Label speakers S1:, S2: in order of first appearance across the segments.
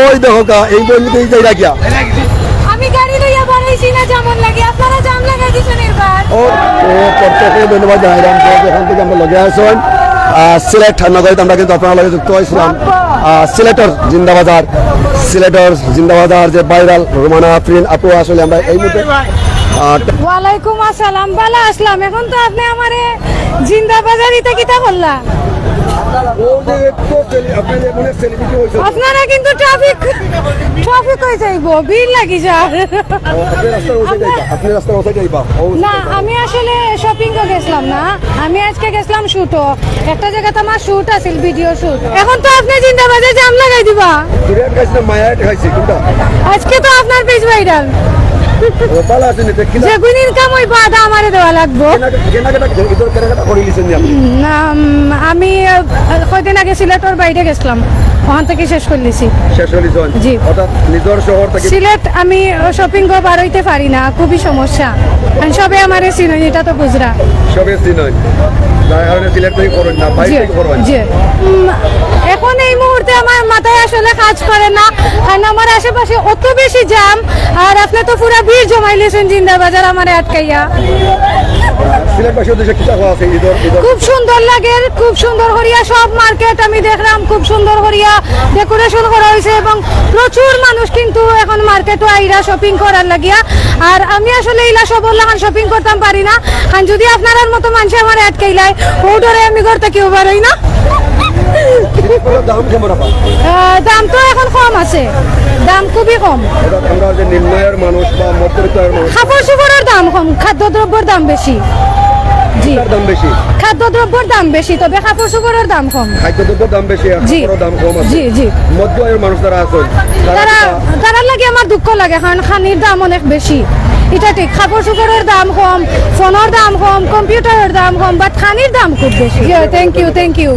S1: ওই দেখো কা এই বন্ধুতে যাই রাখিয়া
S2: আমি গাড়ি লইয়া বাড়াইছি না যেমন লাগে আপনারা জাম লাগাই দিছেন এবার
S1: ও প্রত্যেকে ধন্যবাদ জানাইলাম যেখান থেকে আমরা লগে আসুন সিলেট নগরীতে আমরা কিন্তু আপনার লগে যুক্ত হয়েছিলাম সিলেটর জিন্দাবাজার সিলেটর জিন্দাবাজার যে ভাইরাল রোমানা আফরিন আপু আসলে আমরা এই মুহূর্তে
S2: ওয়ালাইকুম আসসালাম বালা আসলাম এখন তো আপনি আমারে জিন্দাবাজারিতে কিতা করলা আপনারা কিন্তু ট্রাফিক হয়ে যাইব ভিড় লাগি যা না আমি আসলে শপিং গেছিলাম না আমি আজকে গেছিলাম শুটও একটা জায়গাতে আমার শুট আছিল ভিডিও শুট এখন তো আপনি জিন্দাবাজারে জাম লাগাই দিবা আজকে তো আপনার পেজ ভাইরাল যেগুন ইনকাম হইব আদা আমারে দেওয়া লাগবো না আমি কয়দিন আগে সিলেটর বাইরে গেছিলাম ওখান থেকে শেষ করলিছি জি সিলেট আমি শপিং বার হইতে পারি না খুবই সমস্যা সবে আমারে চিনই এটা তো বুঝরা এখন এই মুহূর্তে আমার মাথায় আসলে কাজ করে না কারণ আমার আশেপাশে অত বেশি জ্যাম আর আপনি তো পুরো ভিড় জমাইলেছেন জিন্দাবাজার আমার আটকাইয়া খুব সুন্দর লাগে খুব সুন্দর হরিয়া সব মার্কেট আমি দেখলাম খুব সুন্দর হরিয়া ডেকোরেশন করা হয়েছে এবং প্রচুর মানুষ কিন্তু এখন মার্কেটও আইরা শপিং করার লাগিয়া আর আমি আসলে ইলা সব শপিং করতাম পারি না আর যদি আপনার মতো মানুষ আমার আটকাইলাই ও ডরে আমি ঘর থেকে উবার হই না দাম তো এখন কম আছে দাম খুবই কম কাপড় চোপড়ের দাম কম খাদ্যদ্রব্যের দাম বেশি জি খাদ্যদ্রব্যের দাম বেশি তবে কাপড় চোপড়ের দাম কম জি জি জি তারা লাগে আমার দুঃখ লাগে কারণ খানির দাম অনেক বেশি এটা ঠিক কাপড় চোপড়ের দাম কম ফোনের দাম কম কম্পিউটারের দাম কম বাট খানির দাম খুব বেশি থ্যাংক ইউ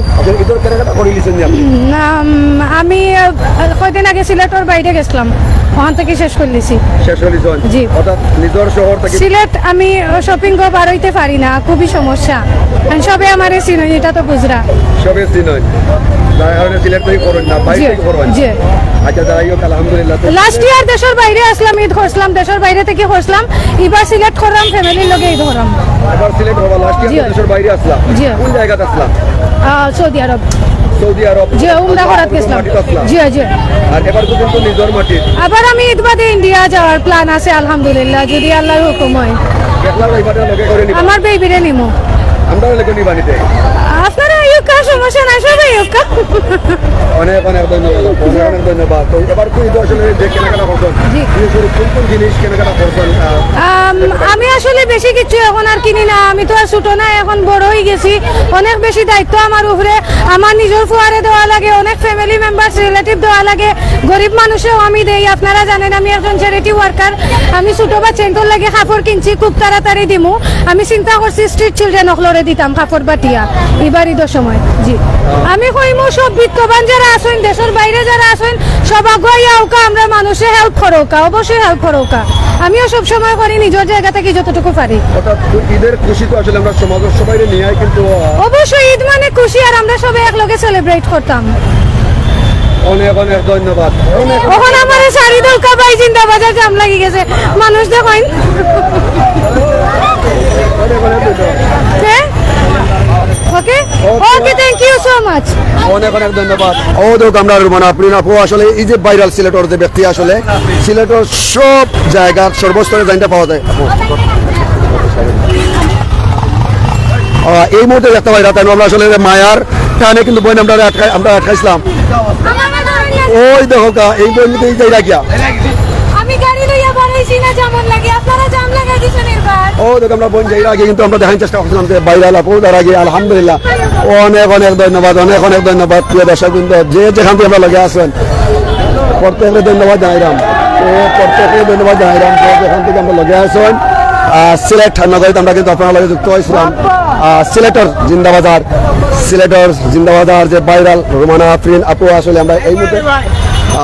S2: না আমি কয়দিন আগে সিলেটর বাইরে গেছিলাম ওখান থেকে শেষ করলিছি জি সিলেট আমি শপিং বার হইতে পারি না খুবই সমস্যা সবে আমারে চিনই এটা তো বুঝরা লাস্ট ইয়ার দেশের বাইরে আসলাম ঈদ করছিলাম দেশের বাইরে থেকে করছিলাম এবার সিলেক্ট করলাম ফ্যামিলির লগে ঈদ করলাম সৌদি আরব জি উমরা করাত গেছিলাম জি জি আর এবার পর্যন্ত নিজের মাটি আবার আমি ঈদ বাদে ইন্ডিয়া যাওয়ার প্ল্যান আছে আলহামদুলিল্লাহ যদি আল্লাহর হুকুম হয় আমার বেবিরে নিমো আমরা লগে নি বানিতে আপনারা ইউকা সমস্যা নাই সবাই ইউকা অনেক ধন্যবাদ তো এবার কি আসলে দেখে কেনাকাটা করছেন জি কোন জিনিস কেনাকাটা করছেন আমি আসলে বেশি কিছু এখন আর কিনি না আমি তো আর ছোট না এখন বড় হয়ে গেছি অনেক বেশি দায়িত্ব আমার উপরে আমার নিজের ফুয়ারে দেওয়া লাগে অনেক ফ্যামিলি মেম্বারস রিলেটিভ দেওয়া লাগে গরিব মানুষেও আমি দেই আপনারা জানেন আমি একজন চ্যারিটি ওয়ার্কার আমি ছোট বাচ্চাদের লাগে কাপড় কিনছি খুব তাড়াতাড়ি দিমু আমি চিন্তা করছি স্ট্রিট চিলড্রেন অকলরে দিতাম কাপড় বাটিয়া এবার ঈদের সময় জি আমি কইমু সব বিত্তবান যারা আছেন দেশের বাইরে যারা আছেন সব আগুয়াইয়া ওকা আমরা মানুষে হেল্প করোকা অবশ্যই হেল্প করোকা আমিও সব সময় করি নিজের জায়গা থেকে যতটুকু পারি ঈদের খুশি তো আসলে আমরা সমাজের সবাই নিয়ে কিন্তু অবশ্যই ঈদ মানে খুশি আর আমরা সবাই একলগে সেলিব্রেট করতাম অনেক ধন্যবাদ ওখানে আমার শাড়ি দলকা ভাই জিন্দাবাজার জাম লাগি গেছে মানুষ দেখেন okay thank you so much অনেক ধন্যবাদ ও দেখ আমরা রুমানা আফরিন আপু আসলে এই যে ভাইরাল সিলেটর যে ব্যক্তি আসলে সিলেটর সব জায়গার সর্বস্তরে জানতে পাওয়া যায় এই মুহূর্তে দেখতে পাই রাতে আমরা আসলে মায়ার টানে কিন্তু বই আমরা আটকাইছিলাম ওই দেখো কা এই বইতে যাই রাখিয়া আমি গাড়ি লইয়া বাড়াইছি না যেমন লাগে আপনারা জাম লাগাই দিছেন এবার ও দেখো আমরা বই যাই আগে কিন্তু আমরা দেখার চেষ্টা করছিলাম যে ভাইরাল আপু তার আগে আলহামদুলিল্লাহ অনেক ধন্যবাদ প্রিয় দর্শকবৃন্দ যে যেখান থেকে আমরা লগে আছেন প্রত্যেককে ধন্যবাদ জানাইলাম যেখান থেকে আমরা লগে আছেন সিলেট নগরীতে আমরা কিন্তু আপনার লগে যুক্ত হয়েছিলাম সিলেটর জিন্দাবাজার যে ভাইরাল রোমানা আফরিন আপু আসলে আমরা এই মুহূর্তে